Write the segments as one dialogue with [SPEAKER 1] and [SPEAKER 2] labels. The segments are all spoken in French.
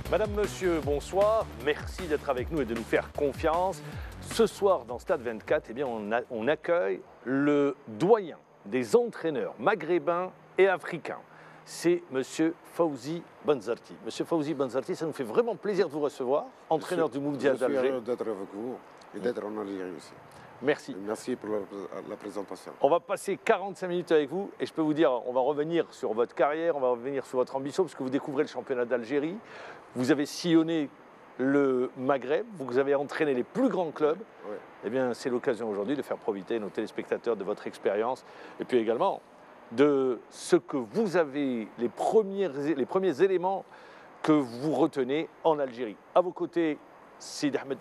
[SPEAKER 1] Madame, monsieur, bonsoir. Merci d'être avec nous et de nous faire confiance. Ce soir, dans Stade 24, eh bien, on accueille le doyen des entraîneurs maghrébins et africains. C'est monsieur Fawzi Benzarti. Monsieur Fawzi Benzarti, ça nous fait vraiment plaisir de vous recevoir, entraîneur du Mondial d'Alger.
[SPEAKER 2] Je suis heureux d'être avec vous et d'être en Algérie aussi.
[SPEAKER 1] Merci.
[SPEAKER 2] Merci pour la présentation.
[SPEAKER 1] On va passer 45 minutes avec vous et je peux vous dire, on va revenir sur votre carrière, on va revenir sur votre ambition parce que vous découvrez le championnat d'Algérie. Vous avez sillonné le Maghreb, vous avez entraîné les plus grands clubs.
[SPEAKER 2] Ouais.
[SPEAKER 1] Eh bien, c'est l'occasion aujourd'hui de faire profiter nos téléspectateurs de votre expérience et puis également de ce que vous avez, les premiers éléments que vous retenez en Algérie. À vos côtés, Sid Ahmed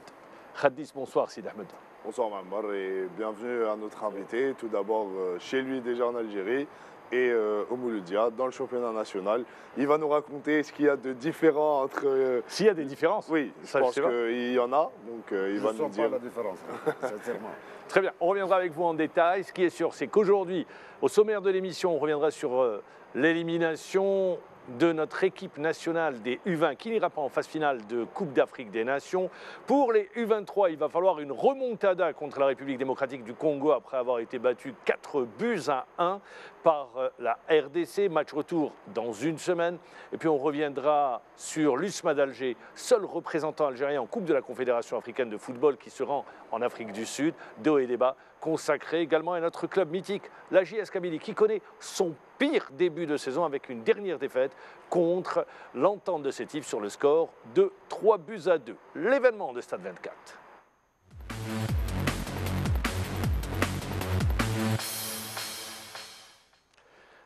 [SPEAKER 1] Khaddis. Bonsoir, Sid Ahmed.
[SPEAKER 3] Bonsoir Mamar et bienvenue à notre invité. Tout d'abord chez lui déjà en Algérie et au Mouloudia dans le championnat national. Il va nous raconter ce qu'il y a de différent entre...
[SPEAKER 1] S'il y a des différences?
[SPEAKER 3] Oui,
[SPEAKER 1] ça,
[SPEAKER 3] je pense qu'il y en a. Donc il va nous dire...
[SPEAKER 2] Je ne sens pas la différence, sincèrement.
[SPEAKER 1] Très bien, on reviendra avec vous en détail. Ce qui est sûr, c'est qu'aujourd'hui, au sommaire de l'émission, on reviendra sur l'élimination de notre équipe nationale des U20 qui n'ira pas en phase finale de Coupe d'Afrique des Nations. Pour les U23, il va falloir une remontada contre la République démocratique du Congo après avoir été battu 4-1 par la RDC. Match retour dans une semaine. Et puis on reviendra sur l'USMA d'Alger, seul représentant algérien en Coupe de la Confédération africaine de football qui se rend en Afrique du Sud. De haut et débat consacré également à notre club mythique, la JS Kabylie, qui connaît son pire début de saison avec une dernière défaite contre l'Entente de Sétif sur le score de 3-2. L'événement de Stade 24.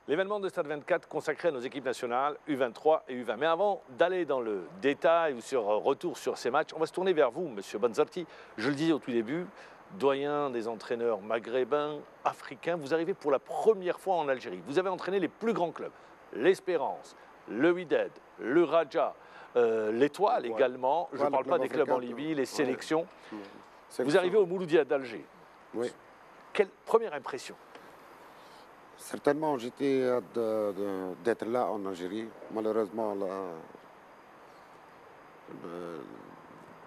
[SPEAKER 1] L'événement de Stade 24 consacré à nos équipes nationales U23 et U20. Mais avant d'aller dans le détail ou sur retour sur ces matchs, on va se tourner vers vous, monsieur Benzarti. Je le disais au tout début, doyen des entraîneurs maghrébins, africains, vous arrivez pour la première fois en Algérie. Vous avez entraîné les plus grands clubs, l'Espérance, le Wydad, le Raja, l'Étoile également. Je ne parle pas des clubs en Libye, les sélections. Vous arrivez au Mouloudia d'Alger.
[SPEAKER 2] Oui.
[SPEAKER 1] Quelle première impression?
[SPEAKER 2] Certainement, j'étais d'être là en Algérie. Malheureusement, là,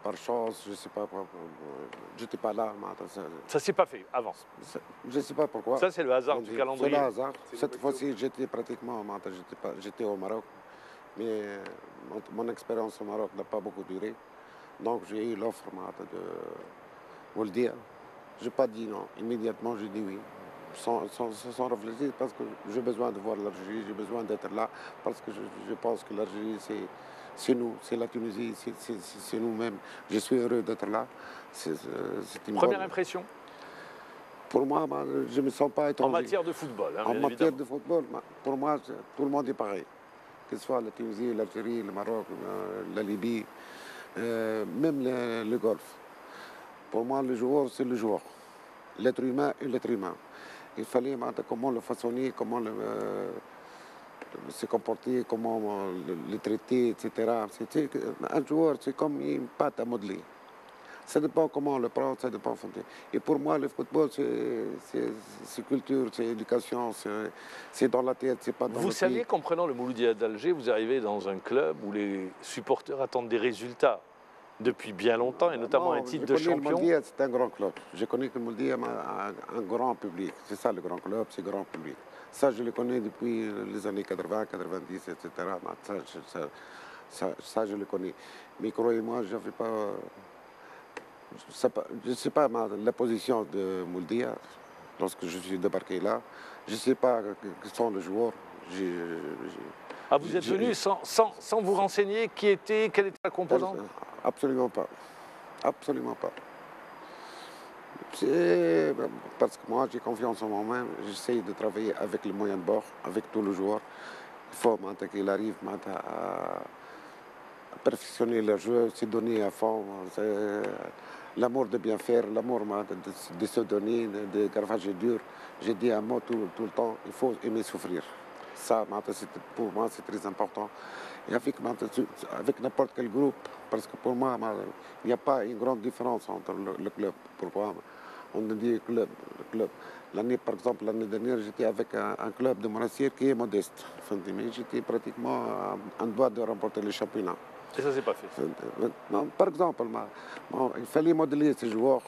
[SPEAKER 2] par chance, je ne sais pas, je n'étais pas là.
[SPEAKER 1] Ça ne s'est pas fait avant?
[SPEAKER 2] Je ne sais pas pourquoi.
[SPEAKER 1] Ça, c'est le hasard du calendrier.
[SPEAKER 2] C'est le hasard. Cette fois-ci, j'étais pratiquement, j'étais au Maroc. Mais mon expérience au Maroc n'a pas beaucoup duré. Donc, j'ai eu l'offre de vous le dire. Je n'ai pas dit non. Immédiatement, j'ai dit oui. Sans réfléchir, parce que j'ai besoin de voir l'Algérie, j'ai besoin d'être là, parce que je pense que l'Algérie, c'est nous, c'est la Tunisie, c'est nous-mêmes. Je suis heureux d'être là. C'est une
[SPEAKER 1] Première impression?
[SPEAKER 2] Pour moi, je ne me sens pas étranger.
[SPEAKER 1] En matière de football, hein,
[SPEAKER 2] en matière de football, pour moi, tout le monde est pareil. Que ce soit la Tunisie, l'Algérie, le Maroc, la Libye, même le Golfe. Pour moi, le joueur, c'est le joueur. L'être humain est l'être humain. Il fallait comment le façonner, comment se comporter, comment le traiter, etc. Un joueur, c'est comme une pâte à modeler. Ça dépend comment on le prend, ça dépend. Et pour moi, le football, c'est culture, c'est éducation, c'est dans la tête, c'est pas dans le pied.
[SPEAKER 1] Vous saviez qu'en prenant le Mouloudia d'Alger, vous arrivez dans un club où les supporters attendent des résultats depuis bien longtemps, et notamment un titre de champion.
[SPEAKER 2] Le Mouloudia, c'est un grand club. Je connais que le Mouloudia a un grand public. C'est ça le grand club, c'est grand public. Ça, je le connais depuis les années 80, 90, etc. Ça, je le connais. Mais croyez-moi, je ne sais pas la position de Mouloudia lorsque je suis débarqué là. Je ne sais pas qui sont les joueurs.
[SPEAKER 1] Vous êtes venu sans vous renseigner quelle était la composante?
[SPEAKER 2] Absolument pas. Absolument pas. Parce que moi, j'ai confiance en moi-même. J'essaie de travailler avec les moyens de bord, avec tous les joueurs. Il faut qu'il arrive à perfectionner le jeu, se donner à fond. L'amour de bien faire, l'amour de se donner, de garvager dur. J'ai dit un mot tout le temps, il faut aimer souffrir. Ça, pour moi, c'est très important. Et avec n'importe quel groupe, parce que pour moi, il n'y a pas une grande différence entre le club. Pourquoi? On dit club. Par exemple, l'année dernière, j'étais avec un club de Monastir qui est modeste. J'étais pratiquement en doigt de remporter le championnat.
[SPEAKER 1] Et ça ne s'est pas fait.
[SPEAKER 2] Non, par exemple, il fallait modeler ces joueurs,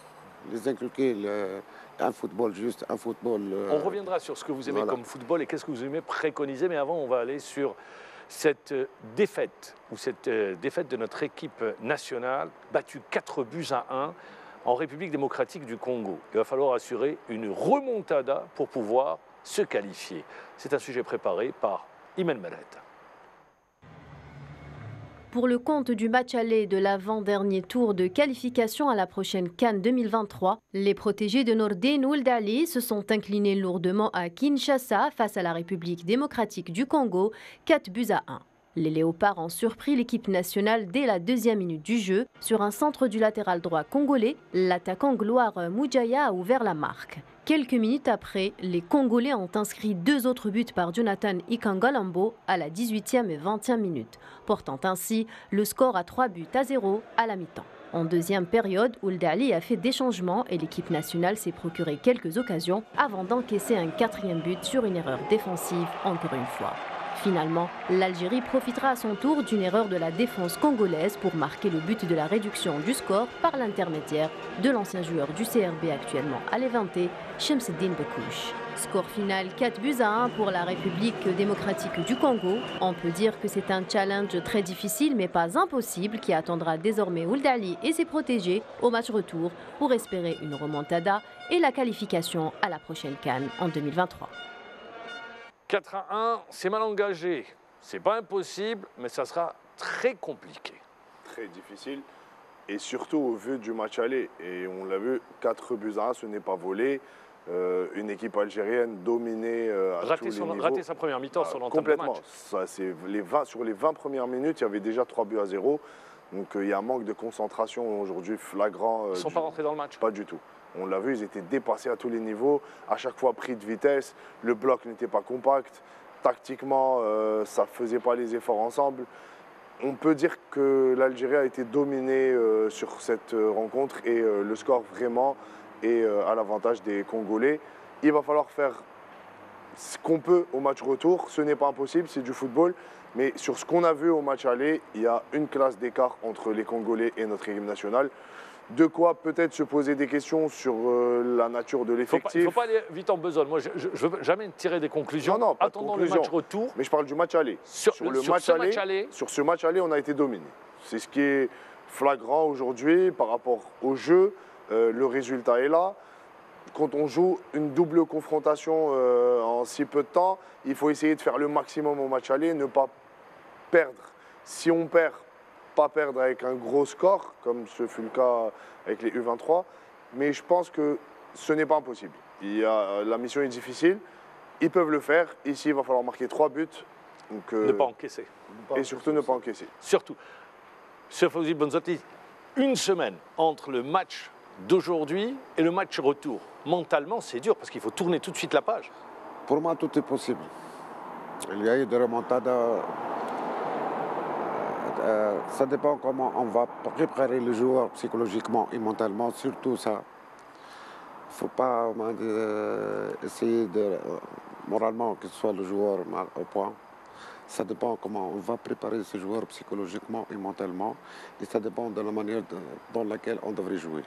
[SPEAKER 2] les inculquer un football juste, un football...
[SPEAKER 1] On reviendra sur ce que vous aimez
[SPEAKER 2] voilà.
[SPEAKER 1] comme football et qu'est-ce que vous aimez préconiser, mais avant, on va aller sur cette défaite, de notre équipe nationale, battue 4-1 en République démocratique du Congo. Il va falloir assurer une remontada pour pouvoir se qualifier. C'est un sujet préparé par Imen Meret.
[SPEAKER 4] Pour le compte du match aller de l'avant-dernier tour de qualification à la prochaine CAN 2023, les protégés de Nordin Ould Ali se sont inclinés lourdement à Kinshasa face à la République démocratique du Congo, 4-1. Les Léopards ont surpris l'équipe nationale dès la 2e minute du jeu. Sur un centre du latéral droit congolais, l'attaquant Gloire Moudjaya a ouvert la marque. Quelques minutes après, les Congolais ont inscrit 2 autres buts par Jonathan Ikangalambo à la 18e et 20e minute, portant ainsi le score à 3-0 à la mi-temps. En deuxième période, Ould Ali a fait des changements et l'équipe nationale s'est procuré quelques occasions avant d'encaisser un 4e but sur une erreur défensive encore une fois. Finalement, l'Algérie profitera à son tour d'une erreur de la défense congolaise pour marquer le but de la réduction du score par l'intermédiaire de l'ancien joueur du CRB actuellement à l'Eventé, Chemseddine Bekouche. Score final 4-1 pour la République démocratique du Congo. On peut dire que c'est un challenge très difficile mais pas impossible qui attendra désormais Ould Ali et ses protégés au match retour pour espérer une remontada et la qualification à la prochaine CAN en 2023.
[SPEAKER 1] 4-1, c'est mal engagé. C'est pas impossible, mais ça sera très compliqué.
[SPEAKER 3] Très difficile. Et surtout au vu du match aller. Et on l'a vu, 4-1, ce n'est pas volé. Une équipe algérienne dominée à tous les niveaux.
[SPEAKER 1] Raté sa première mi-temps sur l'entame du match.
[SPEAKER 3] Complètement. Sur les 20 premières minutes, il y avait déjà 3-0. Donc il y a un manque de concentration aujourd'hui flagrant.
[SPEAKER 1] Ils ne sont pas rentrés dans le match.
[SPEAKER 3] Pas du tout. On l'a vu, ils étaient dépassés à tous les niveaux, à chaque fois pris de vitesse, le bloc n'était pas compact, tactiquement, ça ne faisait pas les efforts ensemble. On peut dire que l'Algérie a été dominée sur cette rencontre et le score vraiment est à l'avantage des Congolais. Il va falloir faire ce qu'on peut au match retour, ce n'est pas impossible, c'est du football, mais sur ce qu'on a vu au match aller, il y a une classe d'écart entre les Congolais et notre équipe nationale. De quoi peut-être se poser des questions sur la nature de l'effectif.
[SPEAKER 1] Il ne faut pas aller vite en besogne. Moi, je ne veux jamais tirer des conclusions.
[SPEAKER 3] Non, pas
[SPEAKER 1] Attendons
[SPEAKER 3] de conclusion.
[SPEAKER 1] le match retour.
[SPEAKER 3] Mais je parle du match aller. Sur ce match aller, on a été dominé. C'est ce qui est flagrant aujourd'hui par rapport au jeu. Le résultat est là. Quand on joue une double confrontation en si peu de temps, il faut essayer de faire le maximum au match aller, ne pas perdre. Si on perd, pas perdre avec un gros score, comme ce fut le cas avec les U23, mais je pense que ce n'est pas impossible. La mission est difficile, ils peuvent le faire. Ici, il va falloir marquer 3 buts. Donc,
[SPEAKER 1] ne pas encaisser.
[SPEAKER 3] Et surtout ne pas encaisser.
[SPEAKER 1] Surtout. Sir Fawzi Bonzotti, une semaine entre le match d'aujourd'hui et le match retour. Mentalement, c'est dur parce qu'il faut tourner tout de suite la page.
[SPEAKER 2] Pour moi, tout est possible. Il y a eu des remontadas. Ça dépend comment on va préparer le joueur psychologiquement et mentalement, surtout ça. Il ne faut pas essayer de, moralement, que ce soit le joueur au point. Ça dépend comment on va préparer ce joueur psychologiquement et mentalement. Et ça dépend de la manière dans laquelle on devrait jouer.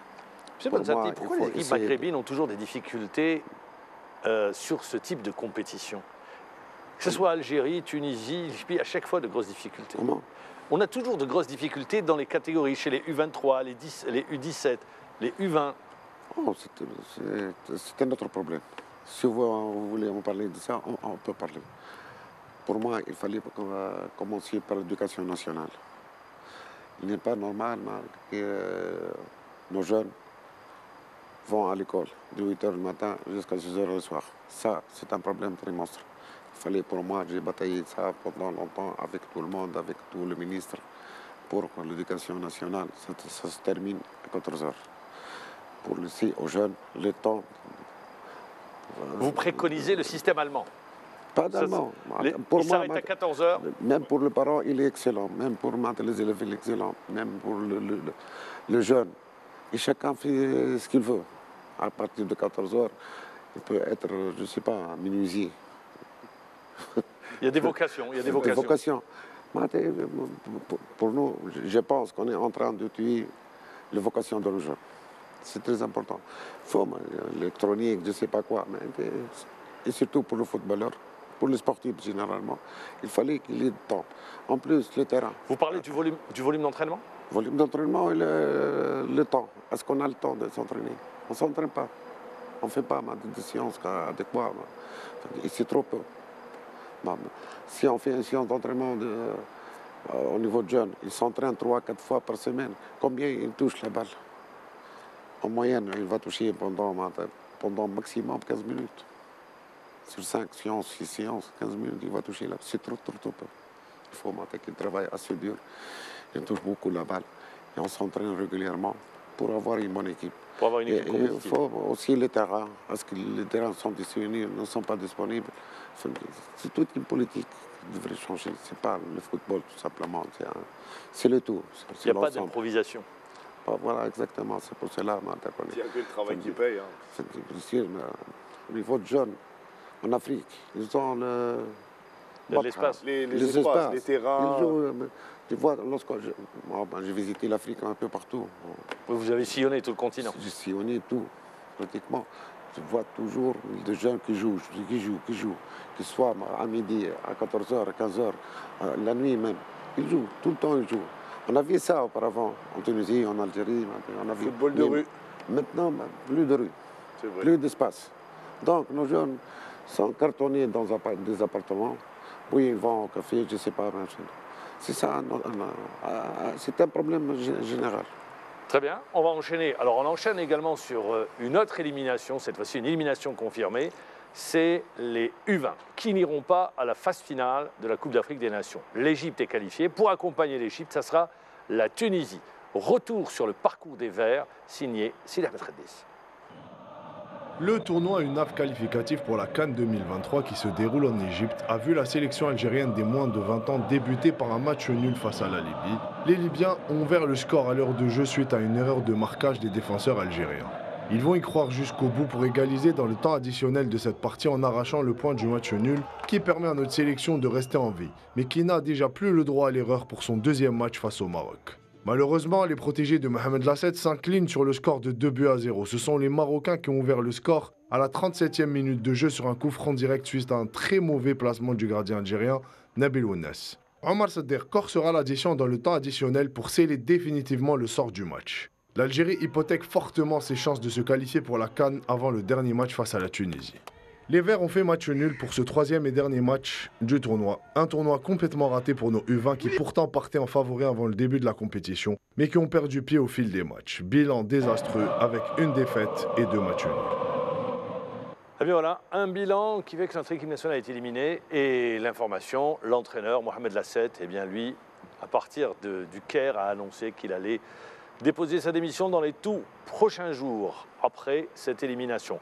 [SPEAKER 1] M. Bonzotti, pourquoi les équipes maghrébines ont toujours des difficultés sur ce type de compétition? Que ce soit Algérie, Tunisie, Libye, à chaque fois de grosses difficultés.
[SPEAKER 2] Comment?
[SPEAKER 1] On a toujours de grosses difficultés dans les catégories, chez les U23, les U17, les U20.
[SPEAKER 2] Oh, c'est un autre problème. Si vous voulez me parler de ça, on peut parler. Pour moi, il fallait commencer par l'éducation nationale. Il n'est pas normal que nos jeunes vont à l'école de 8 h du matin jusqu'à 6 h le soir. Ça, c'est un problème très monstre. Il fallait pour moi, j'ai bataillé ça pendant longtemps avec tout le monde, avec tous les ministres, pour que l'éducation nationale, ça se termine à 14 h. Pour laisser aux jeunes le temps.
[SPEAKER 1] Vous préconisez le système allemand?
[SPEAKER 2] Pas d'allemand.
[SPEAKER 1] Il s'arrête à 14 h.
[SPEAKER 2] Même pour le parent, il est excellent. Même pour les élèves, il est excellent. Même pour le jeune. Et chacun fait ce qu'il veut. À partir de 14 h, il peut être, je ne sais pas, menuisier.
[SPEAKER 1] Il y a des vocations.
[SPEAKER 2] Il y a des vocations. Pour nous, je pense qu'on est en train de tuer la vocation de nos jeunes. C'est très important. Il faut l'électronique, je ne sais pas quoi, et surtout pour le footballeur, pour les sportifs généralement, il fallait qu'il y ait du temps. En plus, le terrain.
[SPEAKER 1] Vous parlez du volume d'entraînement?
[SPEAKER 2] Volume d'entraînement et le temps. Est-ce qu'on a le temps de s'entraîner? On ne s'entraîne pas. On ne fait pas de séances adéquates. Et c'est trop peu. Si on fait une séance d'entraînement au niveau de jeunes, ils s'entraînent 3-4 fois par semaine. Combien ils touchent la balle? En moyenne, il va toucher pendant maximum 15 minutes. Sur 5 séances, 6 séances, 15 minutes, il va toucher là. C'est trop peu. Il faut qu'il travaille assez dur. Il touche beaucoup la balle. Et on s'entraîne régulièrement pour avoir une bonne équipe.
[SPEAKER 1] Pour avoir une équipe compétitive.
[SPEAKER 2] Il faut aussi les terrains. Est-ce que les terrains sont disponibles, ne sont pas disponibles? C'est toute une politique qui devrait changer. Ce n'est pas le football, tout simplement. C'est le tout.
[SPEAKER 1] Il n'y a pas d'improvisation.
[SPEAKER 2] Voilà, exactement. C'est pour cela.
[SPEAKER 3] Il n'y a que le travail qui paye.
[SPEAKER 2] Au niveau de jeunes, en Afrique, ils ont
[SPEAKER 1] l'espace.
[SPEAKER 3] Les espaces, les terrains.
[SPEAKER 2] Tu vois, lorsque j'ai visité l'Afrique un peu partout.
[SPEAKER 1] Vous avez sillonné tout le continent.
[SPEAKER 2] J'ai sillonné tout, pratiquement. Je vois toujours des jeunes qui jouent, qu'ils soient à midi, à 14h, à 15h, la nuit même. Ils jouent, tout le temps ils jouent. On a vu ça auparavant, en Tunisie, en Algérie. On a vu.
[SPEAKER 3] Football de rue.
[SPEAKER 2] Maintenant, plus de rue, plus d'espace. Donc nos jeunes sont cartonnés dans des appartements. Oui, ils vont au café, je ne sais pas. C'est ça, c'est un problème général.
[SPEAKER 1] Très bien, on va enchaîner. Alors on enchaîne également sur une autre élimination, cette fois-ci une élimination confirmée, c'est les U20 qui n'iront pas à la phase finale de la Coupe d'Afrique des Nations. L'Égypte est qualifiée. Pour accompagner l'Égypte, ça sera la Tunisie. Retour sur le parcours des Verts, signé Sidi Ahmed Khaddis.
[SPEAKER 5] Le tournoi UNAF qualificatif pour la CAN 2023 qui se déroule en Égypte a vu la sélection algérienne des moins de 20 ans débuter par un match nul face à la Libye. Les Libyens ont ouvert le score à l'heure de jeu suite à une erreur de marquage des défenseurs algériens. Ils vont y croire jusqu'au bout pour égaliser dans le temps additionnel de cette partie en arrachant le point du match nul qui permet à notre sélection de rester en vie, mais qui n'a déjà plus le droit à l'erreur pour son deuxième match face au Maroc. Malheureusement, les protégés de Mohamed Lasset s'inclinent sur le score de 2-0. Ce sont les Marocains qui ont ouvert le score à la 37e minute de jeu sur un coup franc direct suite à un très mauvais placement du gardien algérien Nabil Ounes. Omar Sadr corsera l'addition dans le temps additionnel pour sceller définitivement le sort du match. L'Algérie hypothèque fortement ses chances de se qualifier pour la CAN avant le dernier match face à la Tunisie. Les Verts ont fait match nul pour ce troisième et dernier match du tournoi. Un tournoi complètement raté pour nos U20 qui pourtant partaient en favori avant le début de la compétition, mais qui ont perdu pied au fil des matchs. Bilan désastreux avec une défaite et 2 matchs nuls.
[SPEAKER 1] Eh bien voilà, un bilan qui fait que notre équipe nationale est éliminée et l'information, l'entraîneur Mohamed Lasset, eh bien lui, à partir du Caire, a annoncé qu'il allait déposer sa démission dans les tout prochains jours après cette élimination.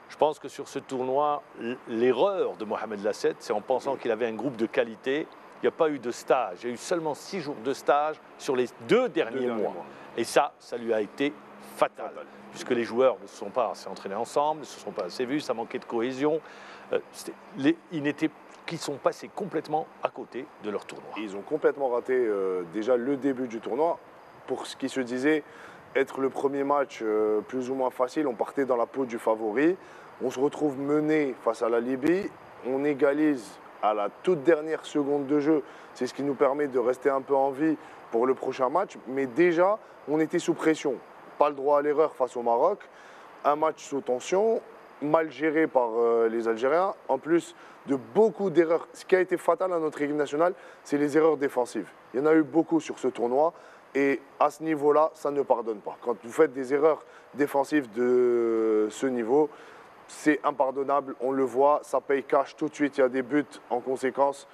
[SPEAKER 1] Je pense que sur ce tournoi, l'erreur de Mohamed Lasset, c'est en pensant qu'il avait un groupe de qualité. Il n'y a pas eu de stage. Il y a eu seulement 6 jours de stage sur les 2 derniers mois. Et ça lui a été fatal. Puisque les joueurs ne se sont pas assez entraînés ensemble, ne se sont pas assez vus, ça manquait de cohésion. Ils sont passés complètement à côté de leur tournoi.
[SPEAKER 3] Ils ont complètement raté déjà le début du tournoi. Pour ce qui se disait être le premier match plus ou moins facile, on partait dans la peau du favori. On se retrouve mené face à la Libye. On égalise à la toute dernière seconde de jeu. C'est ce qui nous permet de rester un peu en vie pour le prochain match. Mais déjà, on était sous pression. Pas le droit à l'erreur face au Maroc. Un match sous tension, mal géré par les Algériens. En plus de beaucoup d'erreurs. Ce qui a été fatal à notre équipe nationale, c'est les erreurs défensives. Il y en a eu beaucoup sur ce tournoi. Et à ce niveau-là, ça ne pardonne pas. Quand vous faites des erreurs défensives de ce niveau, c'est impardonnable. On le voit, ça paye cash tout de suite. Il y a des buts en conséquence.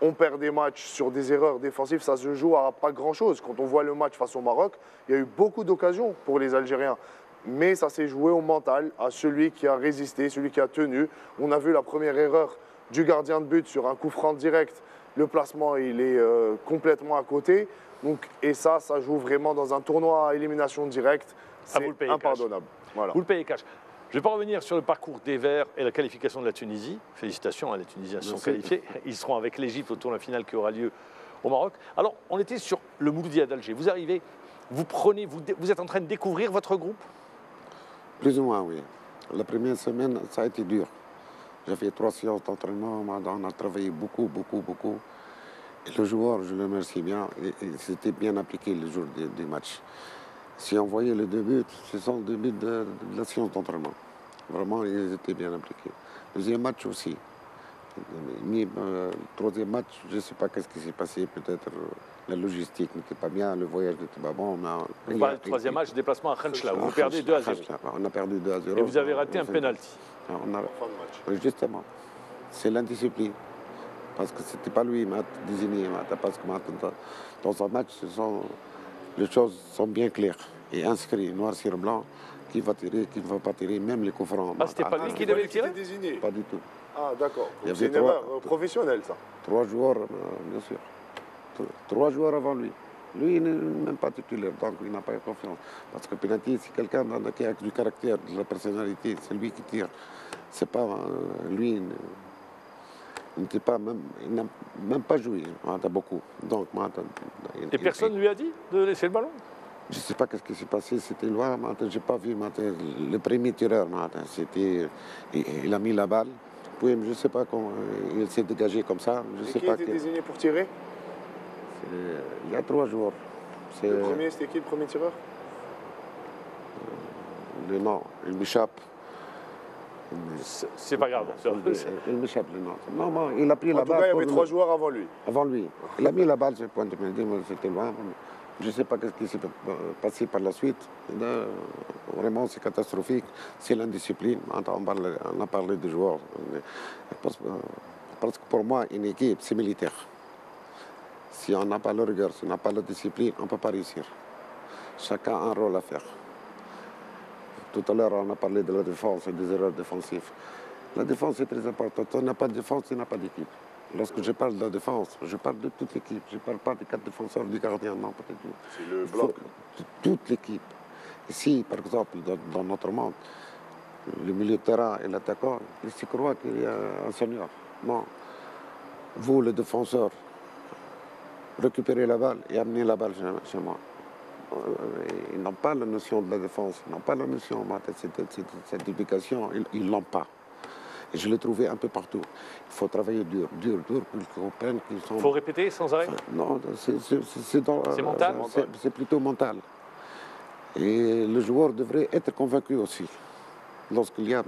[SPEAKER 3] On perd des matchs sur des erreurs défensives. Ça se joue à pas grand-chose. Quand on voit le match face au Maroc, il y a eu beaucoup d'occasions pour les Algériens. Mais ça s'est joué au mental, à celui qui a résisté, celui qui a tenu. On a vu la première erreur du gardien de but sur un coup franc direct. Le placement, il est complètement à côté. Donc, et ça joue vraiment dans un tournoi à élimination directe. C'est impardonnable.
[SPEAKER 1] Voilà. Vous le payez cash. Je ne vais pas revenir sur le parcours des Verts et la qualification de la Tunisie. Félicitations, les Tunisiens se sont qualifiés. Ils seront avec l'Égypte au tournoi final qui aura lieu au Maroc. Alors, on était sur le Mouloudia d'Alger. Vous arrivez, vous êtes en train de découvrir votre groupe?
[SPEAKER 2] Plus ou moins, oui. La première semaine, ça a été dur. J'ai fait 3 séances d'entraînement, on a travaillé beaucoup, beaucoup, beaucoup. Et le joueur, je le remercie bien, et c'était bien appliqué le jour des matchs. Si on voyait les 2 buts, ce sont 2 buts de la séance d'entraînement. Vraiment, ils étaient bien appliqués. Deuxième match aussi. Le troisième match, je ne sais pas qu'est-ce qui s'est passé. Peut-être la logistique n'était pas bien, le voyage n'était pas bon.
[SPEAKER 1] Vous parlez du troisième match, déplacement à Khenchla, où vous perdez 2-0.
[SPEAKER 2] On a perdu 2-0.
[SPEAKER 1] Et vous avez raté un penalty.
[SPEAKER 2] Justement, c'est l'indiscipline. Parce que ce n'était pas lui qui m'a désigné. Parce que dans un match, les choses sont bien claires et inscrites, noir sur blanc, qui va tirer, qui ne va pas tirer, même les coups francs.
[SPEAKER 1] Ah, c'était pas lui qui devait tirer?
[SPEAKER 2] Pas du tout.
[SPEAKER 3] Ah, d'accord. C'est une erreur professionnelle, ça.
[SPEAKER 2] 3 joueurs, bien sûr. 3 joueurs avant lui. Lui, il n'est même pas titulaire, donc il n'a pas confiance. Parce que penalty, c'est quelqu'un qui a du caractère, de la personnalité, c'est lui qui tire. C'est pas lui. Il n'a même pas joué beaucoup. Donc,
[SPEAKER 1] et personne ne lui a dit de laisser le ballon?
[SPEAKER 2] Je ne sais pas ce qui s'est passé, c'était loin. Je n'ai pas vu le premier tireur. Il a mis la balle. Puis, je ne sais pas comment il s'est dégagé comme ça.
[SPEAKER 3] Qui était désigné pour tirer?
[SPEAKER 2] Il y a 3 joueurs.
[SPEAKER 3] Le premier, c'était qui le premier tireur?
[SPEAKER 2] Le nom, il m'échappe.
[SPEAKER 1] C'est pas grave.
[SPEAKER 2] Il m'échappe le nom. Non, il a pris la balle.
[SPEAKER 3] En tout cas, il y avait 3 joueurs avant lui.
[SPEAKER 2] Avant lui. Il a mis la balle sur le point de pénalty, c'était loin. Je ne sais pas ce qui s'est passé par la suite. Là, vraiment, c'est catastrophique. C'est l'indiscipline. On a parlé des joueurs. Parce que pour moi, une équipe, c'est militaire. Si on n'a pas le rigueur, si on n'a pas la discipline, on ne peut pas réussir. Chacun a un rôle à faire. Tout à l'heure, on a parlé de la défense et des erreurs défensives. La défense est très importante. On n'a pas de défense, il n'y a pas d'équipe. Lorsque je parle de la défense, je parle de toute l'équipe. Je ne parle pas des 4 défenseurs du gardien, non, peut-être.
[SPEAKER 3] C'est le bloc.
[SPEAKER 2] Toute l'équipe. Ici, par exemple, dans notre monde, le milieu de terrain et l'attaquant, ils se croient qu'il y a un senior. Non. Vous, le défenseur, récupérez la balle et amenez la balle chez moi. Ils n'ont pas la notion de la défense, ils n'ont pas la notion de cette éducation, ils ne l'ont pas. Et je l'ai trouvé un peu partout. Il faut travailler dur pour qu'ils comprennent qu'ils sont...
[SPEAKER 1] Il faut répéter sans arrêt?
[SPEAKER 2] Non,
[SPEAKER 1] c'est mental?
[SPEAKER 2] C'est plutôt mental. Et le joueur devrait être convaincu aussi. Lorsqu'il y a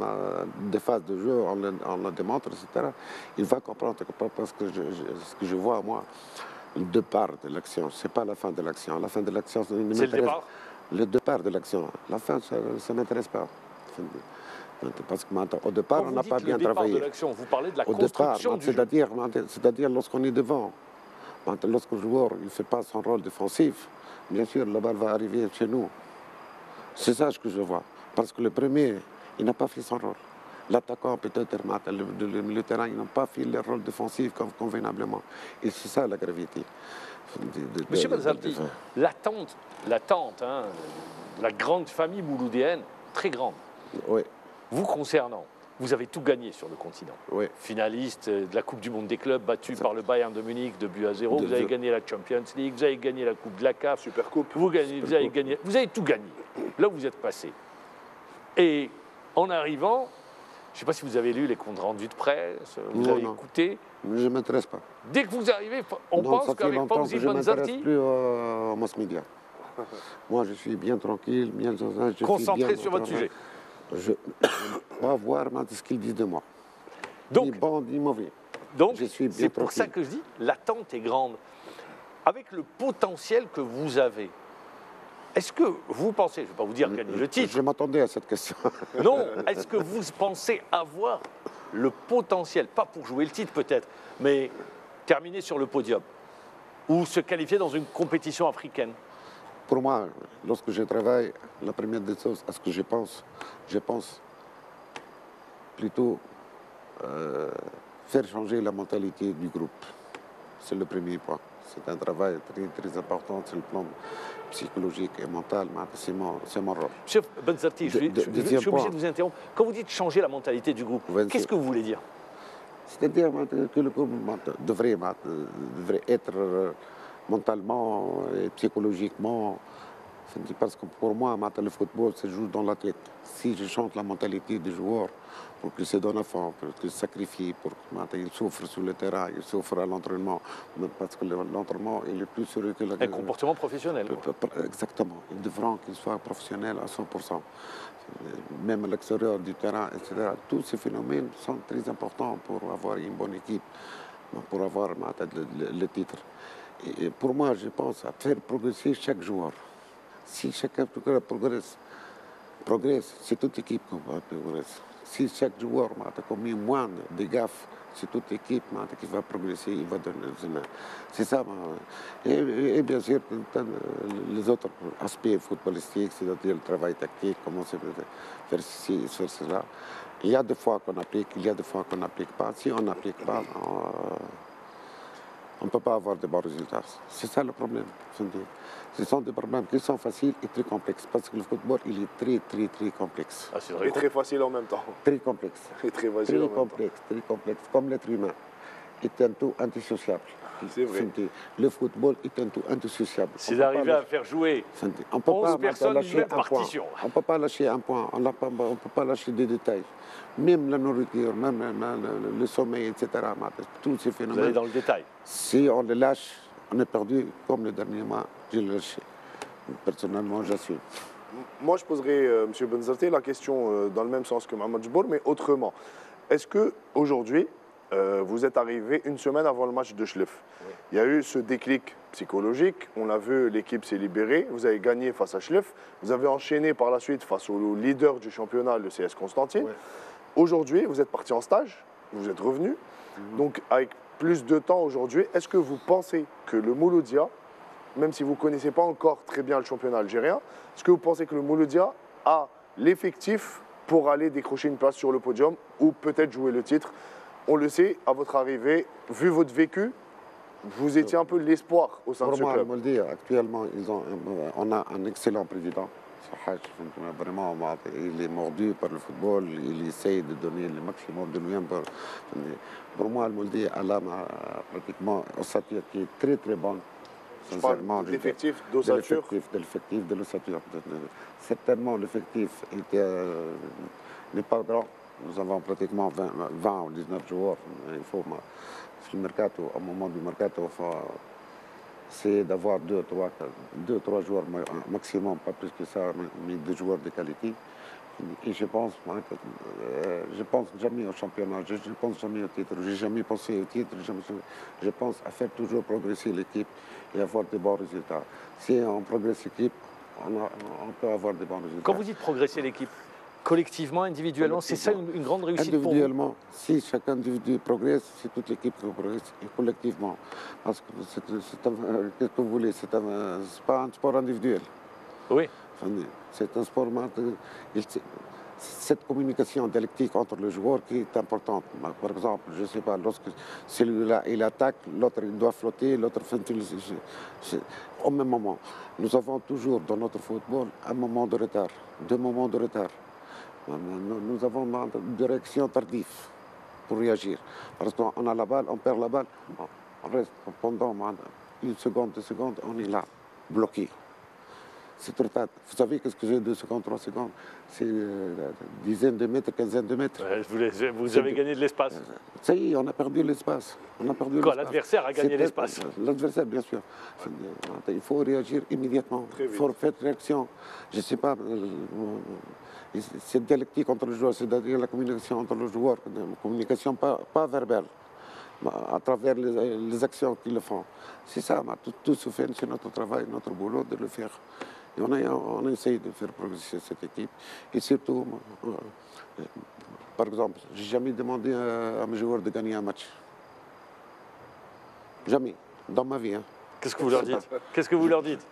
[SPEAKER 2] des phases de jeu, on le démontre, etc., il va comprendre. Parce que ce que je vois, moi, le départ de l'action, ce n'est pas la fin de l'action. La fin de l'action, c'est
[SPEAKER 1] le départ?
[SPEAKER 2] Le départ de l'action. La fin, ça ne m'intéresse pas. Parce qu'au départ, on n'a pas bien travaillé.
[SPEAKER 1] Vous parlez de la construction du jeu.
[SPEAKER 2] C'est-à-dire lorsqu'on est devant, lorsque le joueur ne fait pas son rôle défensif, bien sûr, la balle va arriver chez nous. C'est ça que je vois. Parce que le premier, il n'a pas fait son rôle. L'attaquant, peut-être, le milieu de terrain, ils n'ont pas fait leur rôle défensif convenablement. Et c'est ça la gravité.
[SPEAKER 1] Monsieur Benzarti, l'attente, la grande famille mouloudéenne, très grande.
[SPEAKER 2] Oui.
[SPEAKER 1] Vous concernant, vous avez tout gagné sur le continent.
[SPEAKER 2] Oui.
[SPEAKER 1] Finaliste de la Coupe du Monde des clubs, battu par le Bayern de Munich de 2-0. Vous avez gagné la Champions League, vous avez gagné la Coupe de la CAF.
[SPEAKER 3] Super Coupe.
[SPEAKER 1] Vous avez tout gagné. Là, vous êtes passé. Et en arrivant, je ne sais pas si vous avez lu les comptes rendus de presse, vous avez écouté.
[SPEAKER 2] Je ne m'intéresse pas.
[SPEAKER 1] Dès que vous arrivez, on pense qu'avec Fawzi Benzarti...
[SPEAKER 2] Je ne m'intéresse plus aux mass médias. Moi, je suis bien tranquille, bien...
[SPEAKER 1] Concentré sur votre sujet.
[SPEAKER 2] Je vais voir ce qu'ils disent de moi.
[SPEAKER 1] Donc,
[SPEAKER 2] ni bon, ni mauvais.
[SPEAKER 1] Donc, c'est pour ça que je dis, l'attente est grande. Avec le potentiel que vous avez, est-ce que vous pensez, je ne vais pas vous dire gagner le titre.
[SPEAKER 2] Je m'attendais à cette question.
[SPEAKER 1] Non, est-ce que vous pensez avoir le potentiel, pas pour jouer le titre peut-être, mais terminer sur le podium ou se qualifier dans une compétition africaine?
[SPEAKER 2] Pour moi, lorsque je travaille, la première des choses, à ce que je pense plutôt faire changer la mentalité du groupe. C'est le premier point. C'est un travail très, très important sur le plan psychologique et mental. C'est mon rôle.
[SPEAKER 1] Monsieur Benzarti, je suis obligé de vous interrompre. Quand vous dites changer la mentalité du groupe, qu'est-ce que vous voulez dire?
[SPEAKER 2] C'est-à-dire que le club devrait être mentalement et psychologiquement. Parce que pour moi, le football se joue dans la tête. Si je chante la mentalité des joueurs pour qu'ils se donnent à fond, pour qu'ils se sacrifient, pour qu'ils souffrent sur le terrain, ils souffrent à l'entraînement, parce que l'entraînement est le plus sérieux que
[SPEAKER 1] Un comportement professionnel.
[SPEAKER 2] Exactement. Ils devront qu'ils soient professionnels à 100%. Même à l'extérieur du terrain, etc. Tous ces phénomènes sont très importants pour avoir une bonne équipe, pour avoir le titre. Et pour moi, je pense à faire progresser chaque joueur. Si chacun progresse, c'est toute l'équipe qui va progresser. Si chaque joueur a commis moins de gaffes, c'est toute l'équipe qui va progresser, il va donner. C'est ça. Et bien sûr, les autres aspects footballistiques, c'est-à-dire le travail tactique, comment faire ceci, faire cela. Il y a des fois qu'on applique, il y a des fois qu'on n'applique pas. Si on n'applique pas, on ne peut pas avoir de bons résultats. C'est ça le problème. Ce sont des problèmes qui sont faciles et très complexes. Parce que le football, il est très complexe.
[SPEAKER 3] Ah, c'est vrai. Et très facile en même temps.
[SPEAKER 2] Très complexe.
[SPEAKER 3] Et très facile en même temps.
[SPEAKER 2] Très complexe. Comme l'être humain est un tout antisociable.
[SPEAKER 3] C'est vrai.
[SPEAKER 2] Le football est un tout antisociable.
[SPEAKER 1] S'ils arrivaient à faire jouer 11 personnes d'une même partition.
[SPEAKER 2] On ne peut pas lâcher un point. On ne peut pas lâcher des détails. Même la nourriture, même le sommeil, etc. Tous ces phénomènes.
[SPEAKER 1] Vous allez dans le détail.
[SPEAKER 2] Si on les lâche, on est perdu. Comme le dernier mois, je l'ai lâché. Personnellement, j'assume.
[SPEAKER 3] Moi, je poserais, M. Benzerti, la question dans le même sens que Mohamed Jbour, mais autrement. Est-ce qu'aujourd'hui, vous êtes arrivé une semaine avant le match de Schleff? Oui. Il y a eu ce déclic psychologique. On a vu, l'équipe s'est libérée. Vous avez gagné face à Schleff. Vous avez enchaîné par la suite face au leader du championnat, le CS Constantine. Oui. Aujourd'hui, vous êtes parti en stage. Vous êtes revenu. Donc, avec plus de temps aujourd'hui, est-ce que vous pensez que le Mouloudia, même si vous ne connaissez pas encore très bien le championnat algérien, est-ce que vous pensez que le Mouloudia a l'effectif pour aller décrocher une place sur le podium ou peut-être jouer le titre? On le sait, à votre arrivée, vu votre vécu, vous étiez un peu l'espoir au sein de ce club.
[SPEAKER 2] Pour moi, actuellement, on a un excellent président. Vraiment, il est mordu par le football, il essaye de donner le maximum de lui-même. Pour moi, le Mouldi a pratiquement ossature qui est très bonne.
[SPEAKER 3] Je parle de l'effectif d'ossature.
[SPEAKER 2] De l'effectif de l'ossature. Certainement, l'effectif n'est pas grand. Nous avons pratiquement 20 ou 19 joueurs. Il faut, le mercato, au moment du mercato, c'est d'avoir 2-3 joueurs maximum, pas plus que ça, mais 2 joueurs de qualité. Et je pense jamais au championnat, je ne pense jamais au titre, je n'ai jamais pensé au titre, je pense à faire toujours progresser l'équipe et avoir de bons résultats. Si on progresse l'équipe, on peut avoir de bons résultats.
[SPEAKER 1] Quand vous dites progresser l'équipe, collectivement, individuellement, c'est ça une grande réussite pour vous?
[SPEAKER 2] Individuellement, si chaque individu progresse, c'est toute l'équipe qui progresse, et collectivement. Parce que qu'est-ce que vous voulez, c'est pas un sport individuel.
[SPEAKER 1] Oui.
[SPEAKER 2] C'est un sport, cette communication dialectique entre les joueurs qui est importante. Par exemple, je ne sais pas, lorsque celui-là il attaque, l'autre il doit flotter, l'autre fait au même moment. Nous avons toujours dans notre football un moment de retard, 2 moments de retard. Nous avons une direction tardive pour réagir. Parce qu'on a la balle, on perd la balle, on reste pendant 1 seconde, 2 secondes, on est là, bloqué. C'est trop tard. Vous savez qu'est-ce que c'est 2 secondes, 3 secondes? C'est dizaines de mètres, quinzaine de mètres.
[SPEAKER 1] Vous avez gagné de l'espace.
[SPEAKER 2] Ça y est, on a perdu l'espace.
[SPEAKER 1] Quoi, l'adversaire a gagné l'espace?
[SPEAKER 2] L'adversaire, bien sûr. Il faut réagir immédiatement. Il faut faire réaction. Je ne sais pas. C'est dialectique entre les joueurs, c'est-à-dire la communication entre les joueurs, une communication pas verbale, à travers les actions qu'ils le font. C'est ça, tout se fait, c'est notre travail, notre boulot de le faire. Et on essaye de faire progresser cette équipe. Et surtout, par exemple, je n'ai jamais demandé à mes joueurs de gagner un match. Jamais, dans ma vie.
[SPEAKER 1] Qu'est-ce que vous leur dites? Qu'est-ce que vous leur dites?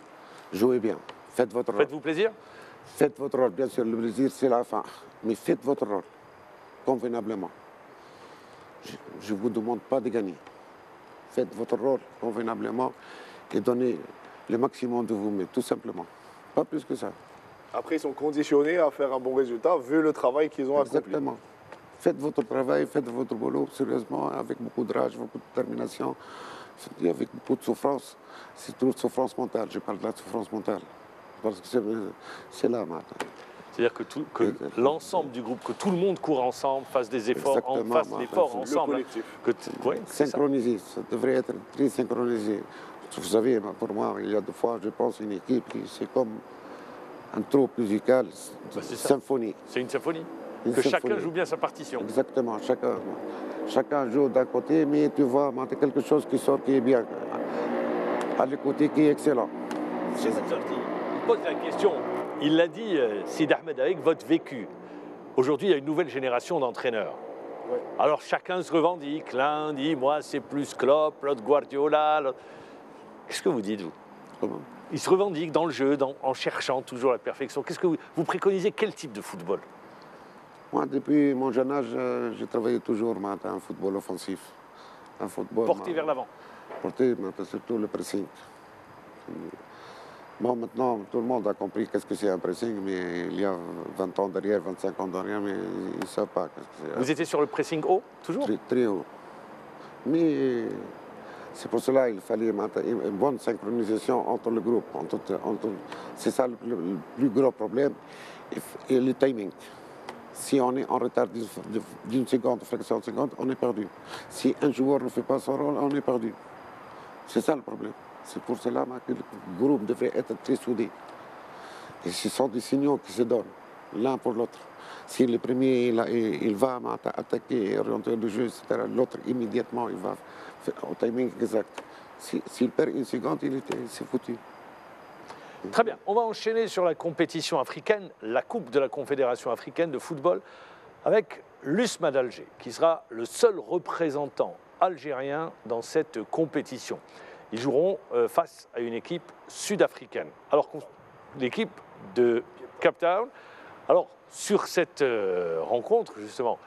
[SPEAKER 2] Jouez bien, faites votre rôle.
[SPEAKER 1] Faites-vous plaisir?
[SPEAKER 2] Faites votre rôle, bien sûr, le plaisir c'est la fin. Mais faites votre rôle, convenablement. Je ne vous demande pas de gagner. Faites votre rôle convenablement et donnez le maximum de vous-même, tout simplement. Pas plus que ça.
[SPEAKER 3] Après, ils sont conditionnés à faire un bon résultat vu le travail qu'ils ont accompli.
[SPEAKER 2] Exactement. Faites votre travail, faites votre boulot sérieusement, avec beaucoup de rage, beaucoup de détermination, avec beaucoup de souffrance. C'est toute souffrance mentale, je parle de la souffrance mentale. Parce que c'est là maintenant.
[SPEAKER 1] C'est-à-dire que l'ensemble du groupe, que tout le monde court ensemble, fasse des efforts, fasse l'effort ensemble.
[SPEAKER 3] Le collectif.
[SPEAKER 1] Oui,
[SPEAKER 2] synchronisé, ça devrait être très synchronisé. Vous savez, pour moi, il y a des fois, je pense, une équipe qui c'est comme un troupe musical, symphonie.
[SPEAKER 1] C'est une symphonie.
[SPEAKER 2] Que
[SPEAKER 1] chacun joue bien sa partition.
[SPEAKER 2] Exactement, chacun joue d'un côté, mais tu vois, c'est quelque chose qui sort, qui est bien, à l'écouter, qui est excellent.
[SPEAKER 1] Il pose la question, il l'a dit, Sid Ahmed, avec votre vécu. Aujourd'hui, il y a une nouvelle génération d'entraîneurs. Ouais. Alors chacun se revendique. L'un dit, moi, c'est plus Klopp, l'autre Guardiola. Qu'est-ce que vous dites, vous?
[SPEAKER 2] Comment?
[SPEAKER 1] Ils se revendiquent dans le jeu, en cherchant toujours la perfection. Qu'est-ce que vous préconisez? Quel type de football?
[SPEAKER 2] Moi, depuis mon jeune âge, j'ai travaillé toujours un football offensif. Un football
[SPEAKER 1] porté vers l'avant.
[SPEAKER 2] Porté, surtout le pressing. Bon, maintenant, tout le monde a compris qu'est-ce que c'est un pressing, mais il y a 20 ans derrière, 25 ans derrière, mais ils ne savent pas qu'est-ce que c'est.
[SPEAKER 1] Vous étiez sur le pressing haut, toujours?
[SPEAKER 2] Très haut. Mais c'est pour cela qu'il fallait une bonne synchronisation entre le groupe. C'est ça le plus gros problème, et le timing. Si on est en retard d'une seconde, fraction de seconde, on est perdu. Si un joueur ne fait pas son rôle, on est perdu. C'est ça le problème. C'est pour cela que le groupe devrait être très soudé. Et ce sont des signaux qui se donnent l'un pour l'autre. Si le premier il va attaquer et orienter le jeu, etc., l'autre immédiatement il va au timing exact. S'il perd une seconde, c'est foutu.
[SPEAKER 1] Très bien, on va enchaîner sur la compétition africaine, la Coupe de la Confédération africaine de football, avec l'USMA d'Alger, qui sera le seul représentant algérien dans cette compétition. Ils joueront face à une équipe sud-africaine, alors l'équipe de Cape Town. Alors, sur cette rencontre, justement,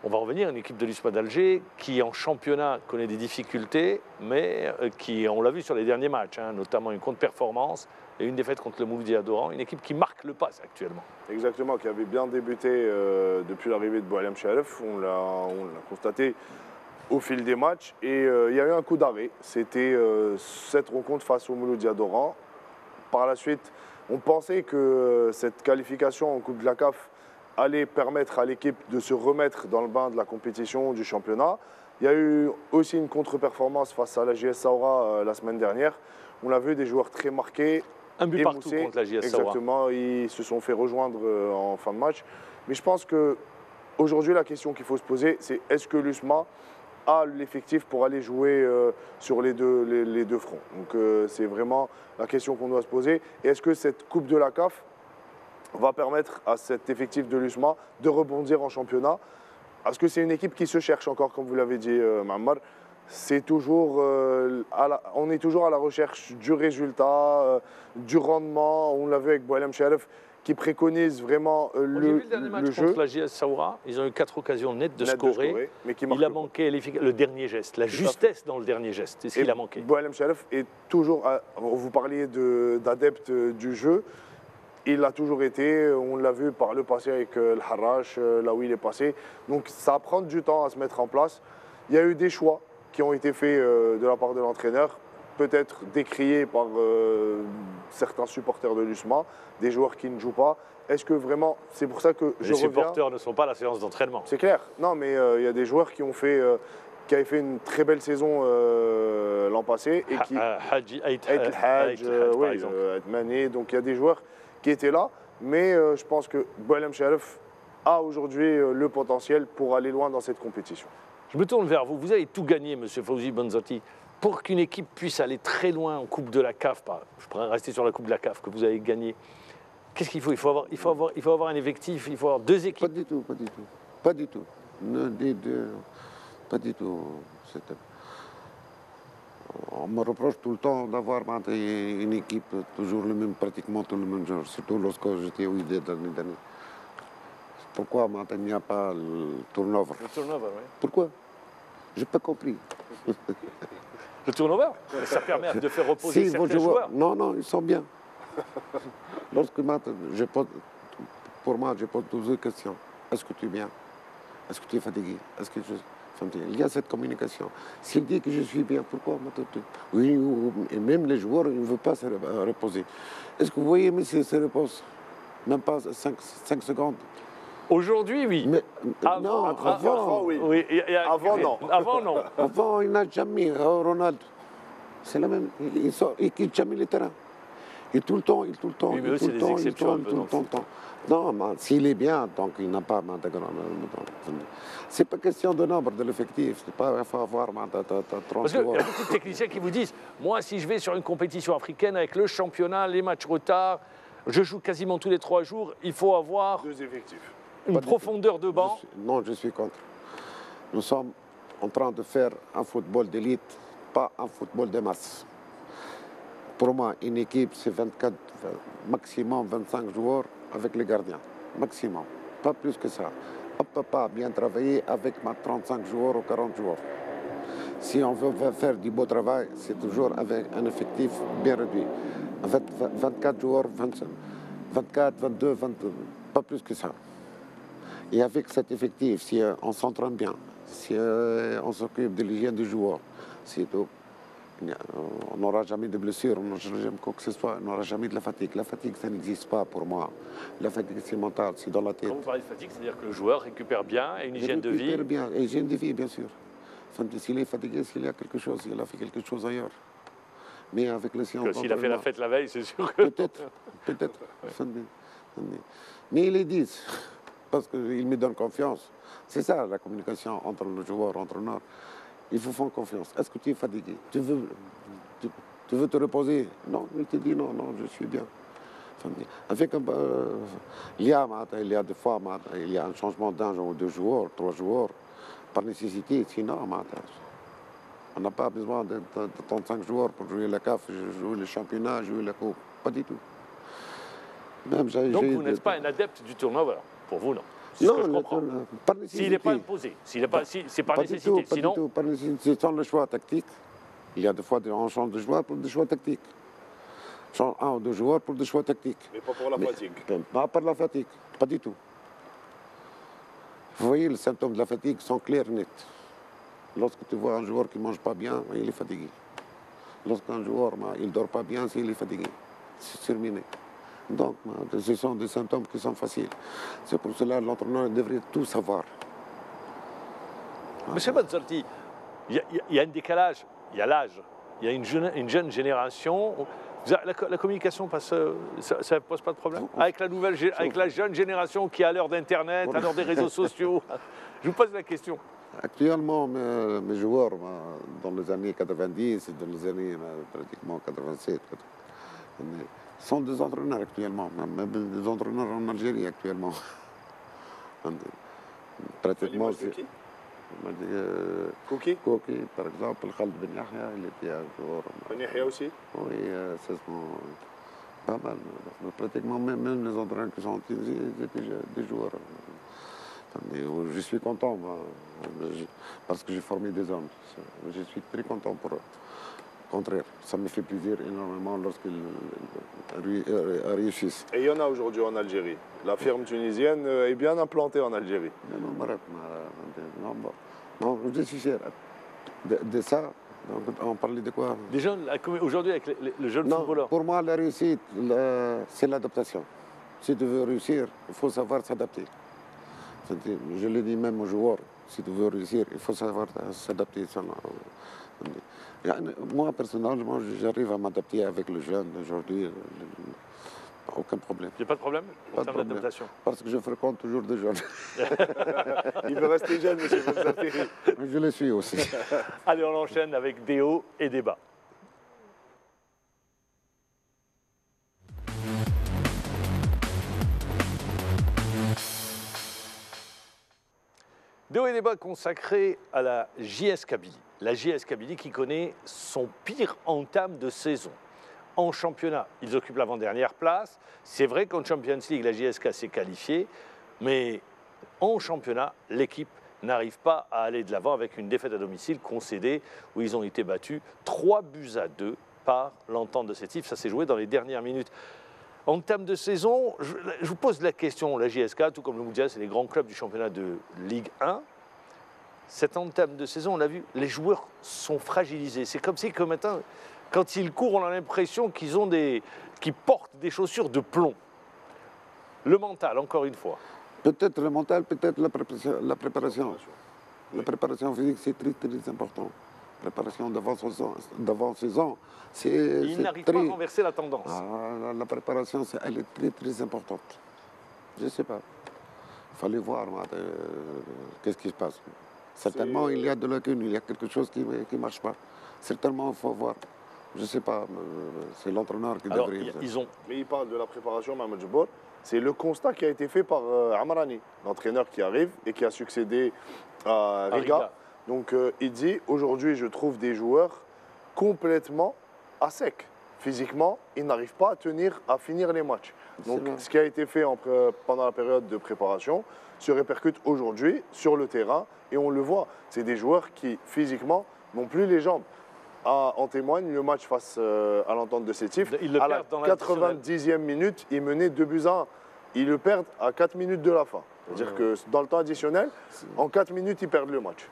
[SPEAKER 1] on va revenir à une équipe de l'USMA d'Alger qui, en championnat, connaît des difficultés, mais qui, on l'a vu sur les derniers matchs, notamment une contre-performance et une défaite contre le Mouloudia d'Oran, une équipe qui marque le pas actuellement.
[SPEAKER 3] Exactement, qui avait bien débuté depuis l'arrivée de Boualem Sharif. On l'a constaté au fil des matchs. Et il y a eu un coup d'arrêt. C'était cette rencontre face au Mouloudia d'Oran. Par la suite, on pensait que cette qualification en Coupe de la CAF allait permettre à l'équipe de se remettre dans le bain de la compétition, du championnat. Il y a eu aussi une contre-performance face à la JS Saoura la semaine dernière. On a vu des joueurs très marqués.
[SPEAKER 1] Un but partout contre la JS Saoura.
[SPEAKER 3] Exactement, ils se sont fait rejoindre en fin de match. Mais je pense qu'aujourd'hui, la question qu'il faut se poser, c'est est-ce que l'USMA a l'effectif pour aller jouer sur les deux fronts? Donc c'est vraiment la question qu'on doit se poser. Et est-ce que cette Coupe de la CAF va permettre à cet effectif de l'USMA de rebondir en championnat? Parce que c'est une équipe qui se cherche encore, comme vous l'avez dit, Mammar. C'est toujours, on est toujours à la recherche du résultat, du rendement. On l'a vu avec Boualem Sharif qui préconise vraiment le jeu.
[SPEAKER 1] Contre la JS Saoura, ils ont eu 4 occasions nettes de scorer. Mais il a manqué le dernier geste, la justesse dans le dernier geste. C'est ce qu'il a manqué.
[SPEAKER 3] Boualem Sharif est toujours, vous parliez d'adepte du jeu. Il a toujours été, on l'a vu par le passé avec le Harrach, là où il est passé. Donc ça va prendre du temps à se mettre en place. Il y a eu des choix qui ont été faits de la part de l'entraîneur, peut-être décriés par certains supporters de l'USMA, des joueurs qui ne jouent pas. Est-ce que vraiment, c'est pour ça que
[SPEAKER 1] les supporters ne sont pas à la séance d'entraînement?
[SPEAKER 3] C'est clair. Non, mais il y a des joueurs qui avaient fait une très belle saison l'an passé. Et qui Hadj, Mané, donc il y a des joueurs qui étaient là. Mais je pense que Boualem Sharif a aujourd'hui le potentiel pour aller loin dans cette compétition.
[SPEAKER 1] Je me tourne vers vous. Vous avez tout gagné, M. Fawzi Benzotti. Pour qu'une équipe puisse aller très loin en Coupe de la CAF, je pourrais rester sur la Coupe de la CAF que vous avez gagnée, qu'est-ce qu'il faut? Il faut avoir un effectif, il faut avoir 2 équipes.
[SPEAKER 2] Pas du tout, pas du tout. Pas du tout. Pas du tout. On me reproche tout le temps d'avoir une équipe toujours pratiquement tout le même genre, surtout lorsque j'étais au ID dernier. Pourquoi il n'y a pas le turnover?
[SPEAKER 1] Le turnover, oui.
[SPEAKER 2] Pourquoi? Je n'ai pas compris.
[SPEAKER 1] Le turnover, ça permet de faire reposer certains joueurs.
[SPEAKER 2] Non, ils sont bien. Pour moi, je pose toujours une question. Est-ce que tu es bien? Est-ce que tu es fatigué? Est-ce que il y a cette communication. S'il dit que je suis bien, pourquoi? Oui, et même les joueurs, ils ne veulent pas se reposer. Est-ce que vous voyez Messi se repose? Même pas 5 secondes.
[SPEAKER 1] Aujourd'hui, oui.
[SPEAKER 2] Mais,
[SPEAKER 3] avant, oui. Avant, non.
[SPEAKER 1] Avant, non.
[SPEAKER 2] Avant, il n'a jamais. Ronaldo, c'est la même. Il quitte jamais le terrain. Et tout le temps,
[SPEAKER 1] Oui, mais eux, c'est des exceptions un peu dans le foot.
[SPEAKER 2] Non, mais s'il est bien, donc il n'a pas. C'est pas question de nombre de l'effectif. C'est pas il faut avoir 30
[SPEAKER 1] Parce qu'il y a beaucoup de techniciens qui vous disent, moi, si je vais sur une compétition africaine avec le championnat, les matchs retard, je joue quasiment tous les 3 jours, il faut avoir
[SPEAKER 3] 2 effectifs.
[SPEAKER 1] Une profondeur de banc.
[SPEAKER 2] Non, je suis contre. Nous sommes en train de faire un football d'élite, pas un football de masse. Pour moi, une équipe, c'est 24, maximum 25 joueurs avec les gardiens. Maximum. Pas plus que ça. On ne peut pas bien travailler avec 35 joueurs ou 40 joueurs. Si on veut faire du beau travail, c'est toujours avec un effectif bien réduit. 24 joueurs, 24, 22, 22, pas plus que ça. Et avec cet effectif, si on s'entraîne bien, si on s'occupe de l'hygiène du joueur, c'est tout. On n'aura jamais de blessures, on n'aura jamais quoi que ce soit, on n'aura jamais de la fatigue. La fatigue, ça n'existe pas pour moi. La fatigue, c'est mental, c'est dans la tête.
[SPEAKER 1] Quand vous parlez de fatigue, c'est-à-dire que le joueur récupère bien et une hygiène de vie.
[SPEAKER 2] Récupère bien, et hygiène de vie, bien sûr. S'il est fatigué, s'il y a quelque chose, il a fait quelque chose ailleurs. Mais avec le séance
[SPEAKER 1] s'il a fait la fête la veille, c'est sûr que...
[SPEAKER 2] Peut-être. Mais ils le disent, parce qu'ils me donnent confiance. C'est ça, la communication entre le joueur, entre nous. Il faut faire confiance. Est-ce que tu es fatigué? Tu veux te reposer? Non, il te dit non, je suis bien. Avec il y a des fois, il y a un changement d'un ou 2 joueurs, 3 joueurs, par nécessité. Sinon, on n'a pas besoin de 35 joueurs pour jouer la CAF, jouer le championnat, jouer la Coupe. Pas du tout.
[SPEAKER 1] Donc vous n'êtes pas un adepte du turnover, pour vous, non? C'est ce que je comprends.
[SPEAKER 2] Par nécessité.
[SPEAKER 1] S'il n'est pas imposé, c'est par nécessité.
[SPEAKER 2] Sinon... Pas du tout, par nécessité. Sans le choix tactique, il y a des fois on change de joueur pour des choix tactiques. Change 1 ou 2 joueurs pour des choix tactiques.
[SPEAKER 3] Mais pas pour la fatigue.
[SPEAKER 2] Pas par la fatigue, pas du tout. Vous voyez, les symptômes de la fatigue sont clairs et nets. Lorsque tu vois un joueur qui ne mange pas bien, il est fatigué. Lorsqu'un joueur il ne dort pas bien, il est fatigué. C'est terminé. Donc, ce sont des symptômes qui sont faciles. C'est pour cela que l'entraîneur devrait tout savoir.
[SPEAKER 1] Monsieur Manzotti, il y a un décalage, il y a l'âge, il y a une jeune génération. La communication, ça ne pose pas de problème? Avec la jeune génération qui est à l'heure d'Internet, à l'heure des réseaux sociaux. Je vous pose la question.
[SPEAKER 2] Actuellement, mes joueurs, dans les années 90 et dans les années pratiquement 87, sont des entraîneurs actuellement, même des entraîneurs en Algérie actuellement. Pratiquement, c'est...
[SPEAKER 3] Kouki,
[SPEAKER 2] par exemple, Khaled Ben Yahya, il était un joueur.
[SPEAKER 3] Ben Yahya aussi?
[SPEAKER 2] Oui, c'est pas mal. Pratiquement, même les entraîneurs qui sont utilisés, ils étaient des joueurs. Je suis content, parce que j'ai formé des hommes. Je suis très content pour eux. Au contraire, ça me fait plaisir énormément lorsqu'ils réussissent.
[SPEAKER 3] Et il y en a aujourd'hui en Algérie. La firme tunisienne est bien implantée en Algérie.
[SPEAKER 2] Non, je suis fier de ça. On parlait de quoi?
[SPEAKER 1] Des jeunes, aujourd'hui avec le jeune footballeur.
[SPEAKER 2] Pour moi, la réussite, c'est l'adaptation. Si tu veux réussir, il faut savoir s'adapter. Je le dis même aux joueurs, si tu veux réussir, il faut savoir s'adapter. Moi, personnellement, j'arrive à m'adapter avec le jeune aujourd'hui. Aucun problème.
[SPEAKER 1] Il n'y a pas de problème en termes d'adaptation?
[SPEAKER 2] Parce que je fréquente toujours des jeunes.
[SPEAKER 3] Il veut rester jeune, monsieur Manzotti.
[SPEAKER 2] Je le suis aussi.
[SPEAKER 1] Allez, on enchaîne avec des hauts et des bas. Des hauts et des bas consacrés à la JS Kabylie. La JS Kabylie qui connaît son pire entame de saison. En championnat, ils occupent l'avant-dernière place. C'est vrai qu'en Champions League, la JSK s'est qualifiée, mais en championnat, l'équipe n'arrive pas à aller de l'avant avec une défaite à domicile concédée où ils ont été battus 3-2 par l'Entente de Sétif. Ça s'est joué dans les dernières minutes. En termes de saison, je vous pose la question, la JSK, tout comme le Moudia, c'est les grands clubs du championnat de Ligue 1. Cet entame de saison, on l'a vu, les joueurs sont fragilisés. C'est comme si que maintenant, quand ils courent, on a l'impression qu'ils portent des chaussures de plomb. Le mental, encore une fois.
[SPEAKER 2] Peut-être le mental, peut-être la préparation. La préparation physique, c'est très, très important. La préparation d'avant-saison, c'est
[SPEAKER 1] Il n'arrive pas à renverser la tendance.
[SPEAKER 2] La préparation, elle est très, très importante. Je ne sais pas. Il fallait voir qu'est-ce qui se passe. Certainement, il y a de lacunes, il y a quelque chose qui ne marche pas. Certainement, il faut voir. Je ne sais pas, c'est l'entraîneur qui devrait...
[SPEAKER 3] Mais il parle de la préparation, Mohamed Jabbour. C'est le constat qui a été fait par Amrani, l'entraîneur qui arrive et qui a succédé à Riga. Donc il dit, aujourd'hui, je trouve des joueurs complètement à sec. Physiquement, ils n'arrivent pas à finir les matchs. Donc ce qui a été fait pendant la période de préparation se répercute aujourd'hui sur le terrain et on le voit. C'est des joueurs qui, physiquement, n'ont plus les jambes. En témoigne le match face à l'Entente de Sétif. À la 90e minute, ils menaient 2-1. Ils le perdent à 4 minutes de la fin. C'est-à-dire que dans le temps additionnel, en 4 minutes, ils perdent le match.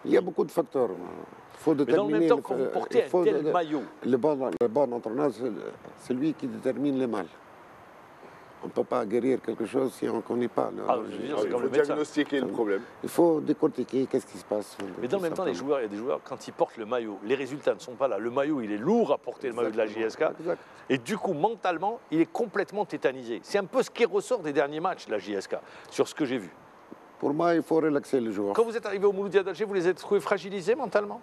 [SPEAKER 2] Il y a beaucoup de facteurs. Il faut déterminer.
[SPEAKER 1] Mais dans le même temps, quand vous portez un tel maillot...
[SPEAKER 2] Le bon entraîneur, c'est lui qui détermine le mal. On ne peut pas guérir quelque chose si on ne connaît pas.
[SPEAKER 3] Il faut diagnostiquer le problème.
[SPEAKER 2] Il faut décortiquer qu'est-ce qui se passe.
[SPEAKER 1] Mais dans le même temps, il y a des joueurs, quand ils portent le maillot, les résultats ne sont pas là. Le maillot, il est lourd à porter, le maillot de la JSK. Exact. Et du coup, mentalement, il est complètement tétanisé. C'est un peu ce qui ressort des derniers matchs de la JSK, sur ce que j'ai vu.
[SPEAKER 2] Pour moi, il faut relaxer les joueurs.
[SPEAKER 1] Quand vous êtes arrivé au Mouloudia d'Alger, vous les avez trouvés fragilisés mentalement?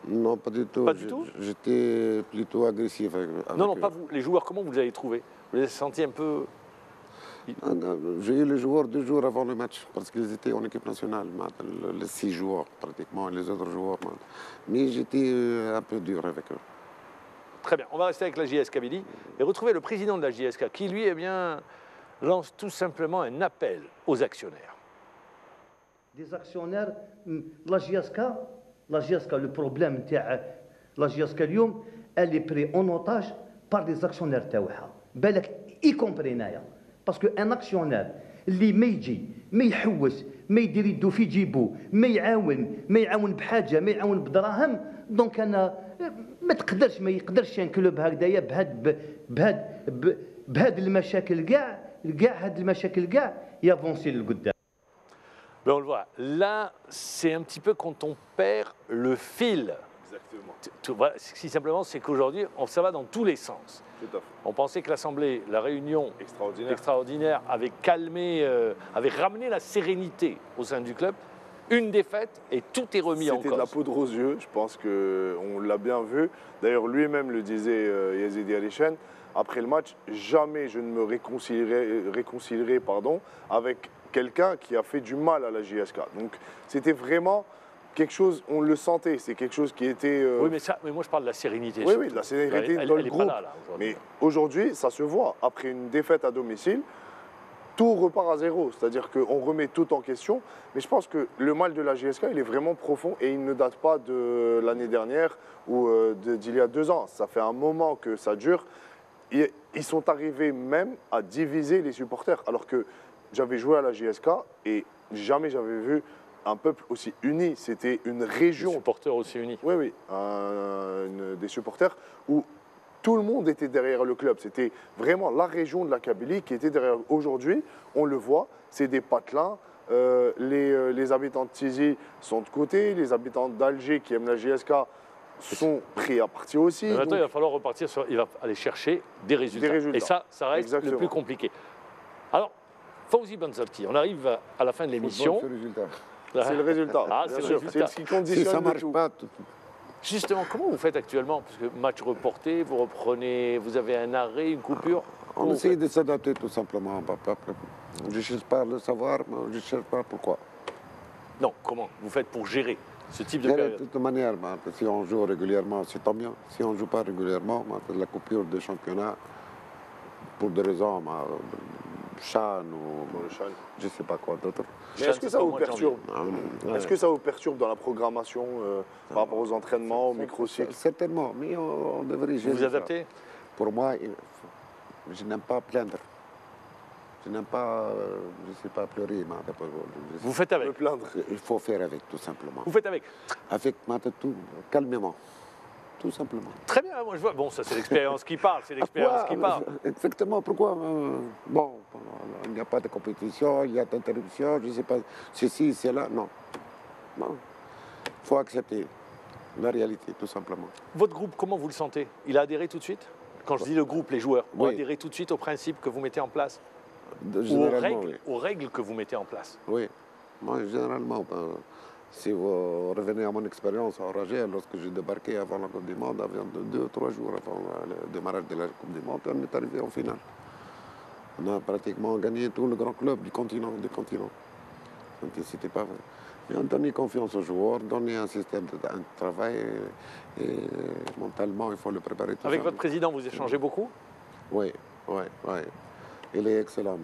[SPEAKER 2] Non, pas du tout.
[SPEAKER 1] Pas du tout?
[SPEAKER 2] J'étais plutôt agressif avec
[SPEAKER 1] non, pas vous. Les joueurs, comment vous les avez trouvés? Vous les avez sentis un peu...
[SPEAKER 2] J'ai eu les joueurs 2 jours avant le match, parce qu'ils étaient en équipe nationale, les 6 joueurs pratiquement, et les autres joueurs. Mais j'étais un peu dur avec eux.
[SPEAKER 1] Très bien, on va rester avec la JS Kabylie et retrouver le président de la JSK qui, lui, eh bien, lance tout simplement un appel aux actionnaires.
[SPEAKER 6] Des actionnaires, la JSK, le problème de la JSK, elle est prise en otage par des actionnaires, y compris nous. Parce qu'un actionnaire اللي ما يجي ما يحوس ما يدير يدو في جيبو ما يعاون بحاجه ما يعاون بدراهم دونك انا ما يقدرش ان كلوب هكذايا بهاد المشاكل كاع هاد المشاكل كاع يافونسي للقدام.
[SPEAKER 1] Ben on le voit. Là, c'est un petit peu quand on perd le fil.
[SPEAKER 3] Exactement.
[SPEAKER 1] Voilà, si simplement, c'est qu'aujourd'hui, ça va dans tous les sens.
[SPEAKER 3] Tout à fait.
[SPEAKER 1] On pensait que l'Assemblée, la réunion extraordinaire avait calmé, avait ramené la sérénité au sein du club. Une défaite et tout est remis en cause.
[SPEAKER 3] C'était de la poudre aux yeux, je pense qu'on l'a bien vu. D'ailleurs, lui-même le disait, Yazidi Alishen, après le match, jamais je ne me réconcilierai avec quelqu'un qui a fait du mal à la JSK. Donc c'était vraiment quelque chose, on le sentait, c'est quelque chose qui était...
[SPEAKER 1] Oui, mais moi je parle de la sérénité.
[SPEAKER 3] Oui, de la sérénité dans le groupe. Mais aujourd'hui, ça se voit. Après une défaite à domicile, tout repart à zéro. C'est-à-dire qu'on remet tout en question. Mais je pense que le mal de la JSK, il est vraiment profond et il ne date pas de l'année dernière ou d'il y a 2 ans. Ça fait un moment que ça dure. Ils sont arrivés même à diviser les supporters. Alors que j'avais joué à la JSK et jamais j'avais vu un peuple aussi uni. C'était une région.
[SPEAKER 1] Des supporters aussi unis.
[SPEAKER 3] Oui, des supporters où tout le monde était derrière le club. C'était vraiment la région de la Kabylie qui était derrière. Aujourd'hui, on le voit, c'est des patelins. Les habitants de Tizi sont de côté. Les habitants d'Alger qui aiment la JSK sont pris à partie aussi.
[SPEAKER 1] Mais maintenant, il va falloir repartir il va aller chercher des résultats. Et ça reste
[SPEAKER 3] Exactement.
[SPEAKER 1] le plus compliqué. Alors, Fawzi Benzalti, on arrive à la fin de l'émission.
[SPEAKER 3] C'est le résultat. C'est ce qui conditionne.
[SPEAKER 2] Si ça ne marche pas.
[SPEAKER 1] Justement, comment vous faites actuellement? Parce que match reporté, vous reprenez, vous avez un arrêt, une coupure.
[SPEAKER 2] On essaie de s'adapter tout simplement. Je ne cherche pas à le savoir, mais je ne cherche pas pourquoi.
[SPEAKER 1] Non, comment vous faites pour gérer ce type de
[SPEAKER 2] De
[SPEAKER 1] période?
[SPEAKER 2] toute manière, si on joue régulièrement, c'est tant mieux. Si on ne joue pas régulièrement, la coupure de championnat, pour des raisons, Chan ou je ne sais pas quoi d'autre.
[SPEAKER 3] Mais est-ce que ça vous perturbe? Est-ce que ça vous perturbe dans la programmation par rapport aux entraînements, au microcycle?
[SPEAKER 2] Certainement, mais on devrait gérer.
[SPEAKER 1] Vous vous adaptez?
[SPEAKER 2] Pour moi, Je n'aime pas plaindre. Je n'aime pas, je ne sais pas pleurer.
[SPEAKER 1] Vous faites avec.
[SPEAKER 3] Me plaindre.
[SPEAKER 2] Il faut faire avec, tout simplement.
[SPEAKER 1] Vous faites avec.
[SPEAKER 2] Avec tout, calmement, tout simplement.
[SPEAKER 1] Très bien, moi je vois. Bon, ça c'est l'expérience qui parle, c'est l'expérience qui parle.
[SPEAKER 2] Exactement, pourquoi bon, il n'y a pas de compétition, il y a d'interruption, je ne sais pas, ceci, cela, non. Non, il faut accepter la réalité, tout simplement.
[SPEAKER 1] Votre groupe, comment vous le sentez? Il a adhéré tout de suite? Quand je dis le groupe, les joueurs, ont
[SPEAKER 2] Oui.
[SPEAKER 1] adhéré tout de suite aux principes que vous mettez en place? Ou
[SPEAKER 2] Généralement, oui.
[SPEAKER 1] aux règles que vous mettez en place?
[SPEAKER 2] Oui, moi, généralement, si vous revenez à mon expérience en Ragel, lorsque j'ai débarqué avant la Coupe du Monde, avant 2 ou 3 jours avant le démarrage de la Coupe du Monde, on est arrivé en finale. On a pratiquement gagné tout le grand club du continent. Donc, c'était pas vrai. Mais on donnait confiance aux joueurs, donner un système de travail et mentalement, il faut le préparer tout
[SPEAKER 1] Avec
[SPEAKER 2] ça.
[SPEAKER 1] votre président, vous échangez beaucoup?
[SPEAKER 2] Oui, oui, oui. Il est excellent.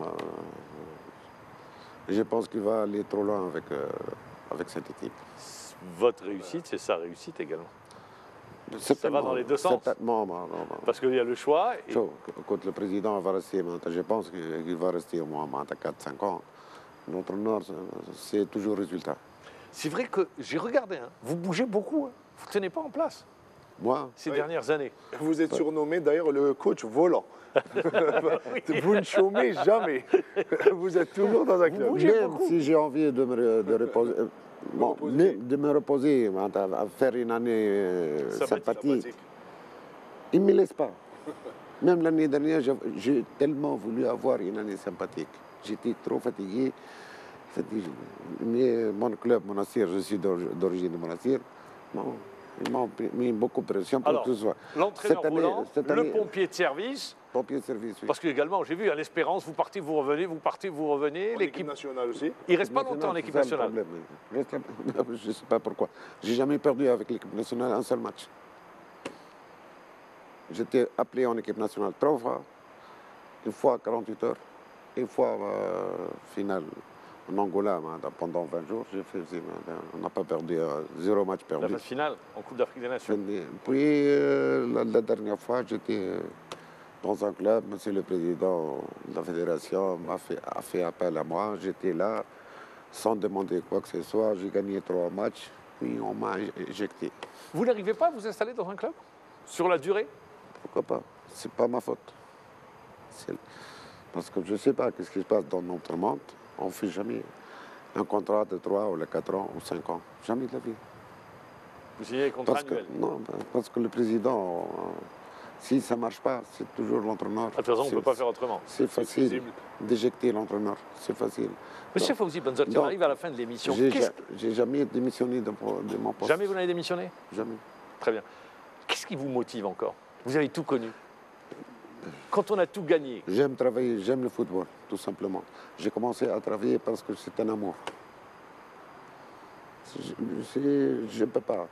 [SPEAKER 2] Je pense qu'il va aller trop loin avec cette équipe.
[SPEAKER 1] Votre réussite, c'est sa réussite également. Ça va
[SPEAKER 2] Certainement,
[SPEAKER 1] dans les deux sens.
[SPEAKER 2] Certainement,
[SPEAKER 1] Parce qu'il y a le choix. Et...
[SPEAKER 2] Quand le président va rester, je pense qu'il va rester au moins 4-5 ans. Notre Nord, c'est toujours résultat.
[SPEAKER 1] C'est vrai que j'ai regardé, hein, vous bougez beaucoup, hein. Vous ne tenez pas en place
[SPEAKER 2] Moi,
[SPEAKER 1] ces dernières années.
[SPEAKER 3] Vous êtes surnommé d'ailleurs le coach volant.
[SPEAKER 1] Oui.
[SPEAKER 3] Vous ne chômez jamais. Vous êtes toujours dans un club.
[SPEAKER 1] bougez
[SPEAKER 2] même
[SPEAKER 1] beaucoup.
[SPEAKER 2] si j'ai envie de me reposer, bon,
[SPEAKER 3] reposer.
[SPEAKER 2] même de me reposer, à faire une année sympathique, il ne me laisse pas. Même l'année dernière, j'ai tellement voulu avoir une année sympathique. J'étais trop fatigué. Mais mon club, Monastir, je suis d'origine de Monastir, bon, ils m'ont mis beaucoup de pression pour
[SPEAKER 1] Alors,
[SPEAKER 2] que ce soit.
[SPEAKER 1] l'entraîneur volant,
[SPEAKER 2] cette
[SPEAKER 1] le
[SPEAKER 2] année,
[SPEAKER 1] pompier de service,
[SPEAKER 2] pompier de service, oui.
[SPEAKER 1] parce que également, j'ai vu à l'Espérance, vous partez, vous revenez, vous partez, vous revenez.
[SPEAKER 3] L'équipe nationale aussi.
[SPEAKER 1] Il ne reste pas longtemps en équipe
[SPEAKER 2] C'est ça, le
[SPEAKER 1] nationale.
[SPEAKER 2] problème. Je ne sais pas pourquoi. J'ai jamais perdu avec l'équipe nationale un seul match. J'étais appelé en équipe nationale 3 fois, une fois à 48 heures, une fois finale en Angola pendant 20 jours. On n'a pas perdu, 0 match perdu.
[SPEAKER 1] La phase finale en Coupe d'Afrique des Nations.
[SPEAKER 2] Puis la dernière fois, j'étais dans un club, monsieur le président de la fédération a fait appel à moi. J'étais là sans demander quoi que ce soit. J'ai gagné 3 matchs, puis on m'a éjecté.
[SPEAKER 1] Vous n'arrivez pas à vous installer dans un club sur la durée?
[SPEAKER 2] Pourquoi pas? C'est pas ma faute. Parce que je ne sais pas ce qui se passe dans notre monde. On ne fait jamais un contrat de 3 ou 4 ans ou 5 ans. Jamais de la vie.
[SPEAKER 1] Vous signez les contrats
[SPEAKER 2] Parce que,
[SPEAKER 1] annuels.
[SPEAKER 2] non, parce que le président, si ça ne marche pas, c'est toujours l'entraîneur.
[SPEAKER 1] De toute façon, on ne peut pas faire autrement.
[SPEAKER 2] C'est facile d'éjecter l'entraîneur. C'est facile.
[SPEAKER 1] Monsieur Fawzi Benzarti, on arrive à la fin de l'émission.
[SPEAKER 2] J'ai jamais démissionné de mon poste.
[SPEAKER 1] Jamais vous n'avez démissionné?
[SPEAKER 2] Jamais.
[SPEAKER 1] Très bien. Qu'est-ce qui vous motive encore? Vous avez tout connu. Quand on a tout gagné,
[SPEAKER 2] J'aime travailler, j'aime le football, tout simplement. J'ai commencé à travailler parce que c'est un amour. Je ne peux pas.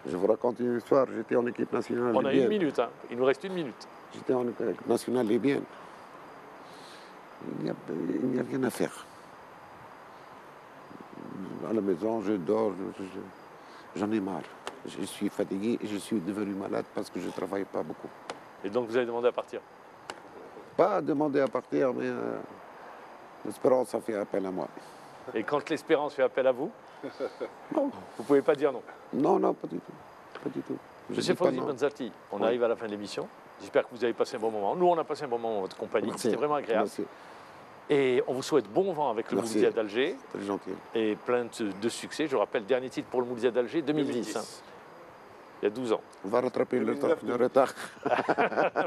[SPEAKER 2] Je vous raconte une histoire. J'étais en équipe nationale
[SPEAKER 1] on a
[SPEAKER 2] libyenne.
[SPEAKER 1] 1 minute, hein. Il nous reste 1 minute.
[SPEAKER 2] J'étais en équipe nationale libyenne. Il n'y a rien à faire. À la maison, je dors, j'en ai marre. Je suis fatigué et je suis devenu malade parce que je ne travaille pas beaucoup.
[SPEAKER 1] Et donc vous avez demandé à partir.
[SPEAKER 2] Pas demander à partir, mais l'espérance a fait appel à moi.
[SPEAKER 1] Et quand l'espérance fait appel à vous,
[SPEAKER 2] Non,
[SPEAKER 1] vous ne pouvez pas dire non.
[SPEAKER 2] non, pas du tout. Pas du tout. Je
[SPEAKER 1] Monsieur
[SPEAKER 2] dis pas
[SPEAKER 1] Fawzi
[SPEAKER 2] non.
[SPEAKER 1] Benzarti, on
[SPEAKER 2] Oui.
[SPEAKER 1] arrive à la fin de l'émission. J'espère que vous avez passé un bon moment. Nous, on a passé un bon moment en votre compagnie.
[SPEAKER 2] Merci.
[SPEAKER 1] C'était vraiment agréable.
[SPEAKER 2] Merci,
[SPEAKER 1] Et on vous souhaite bon vent avec le
[SPEAKER 2] Merci.
[SPEAKER 1] Mouloudia d'Alger
[SPEAKER 2] très gentil.
[SPEAKER 1] et plein de succès. Je rappelle, dernier titre pour le Mouloudia d'Alger, 2010. Hein. Il y a 12 ans.
[SPEAKER 2] On va rattraper le
[SPEAKER 3] 2009,
[SPEAKER 2] retard.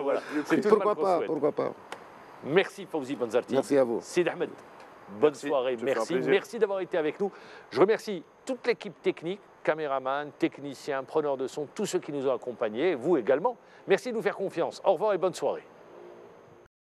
[SPEAKER 1] Voilà. C'est tout le mal
[SPEAKER 2] Pourquoi
[SPEAKER 1] qu'on
[SPEAKER 2] pas,
[SPEAKER 1] souhaite.
[SPEAKER 2] pourquoi pas.
[SPEAKER 1] Merci Fawzi Benzarti.
[SPEAKER 2] Merci à vous.
[SPEAKER 1] Sid Ahmed, bonne
[SPEAKER 3] Merci,
[SPEAKER 1] soirée.
[SPEAKER 3] ça fait un
[SPEAKER 1] Merci.
[SPEAKER 3] plaisir.
[SPEAKER 1] Merci d'avoir été avec nous. Je remercie toute l'équipe technique, caméraman, technicien, preneur de son, tous ceux qui nous ont accompagnés, vous également. Merci de nous faire confiance. Au revoir et bonne soirée.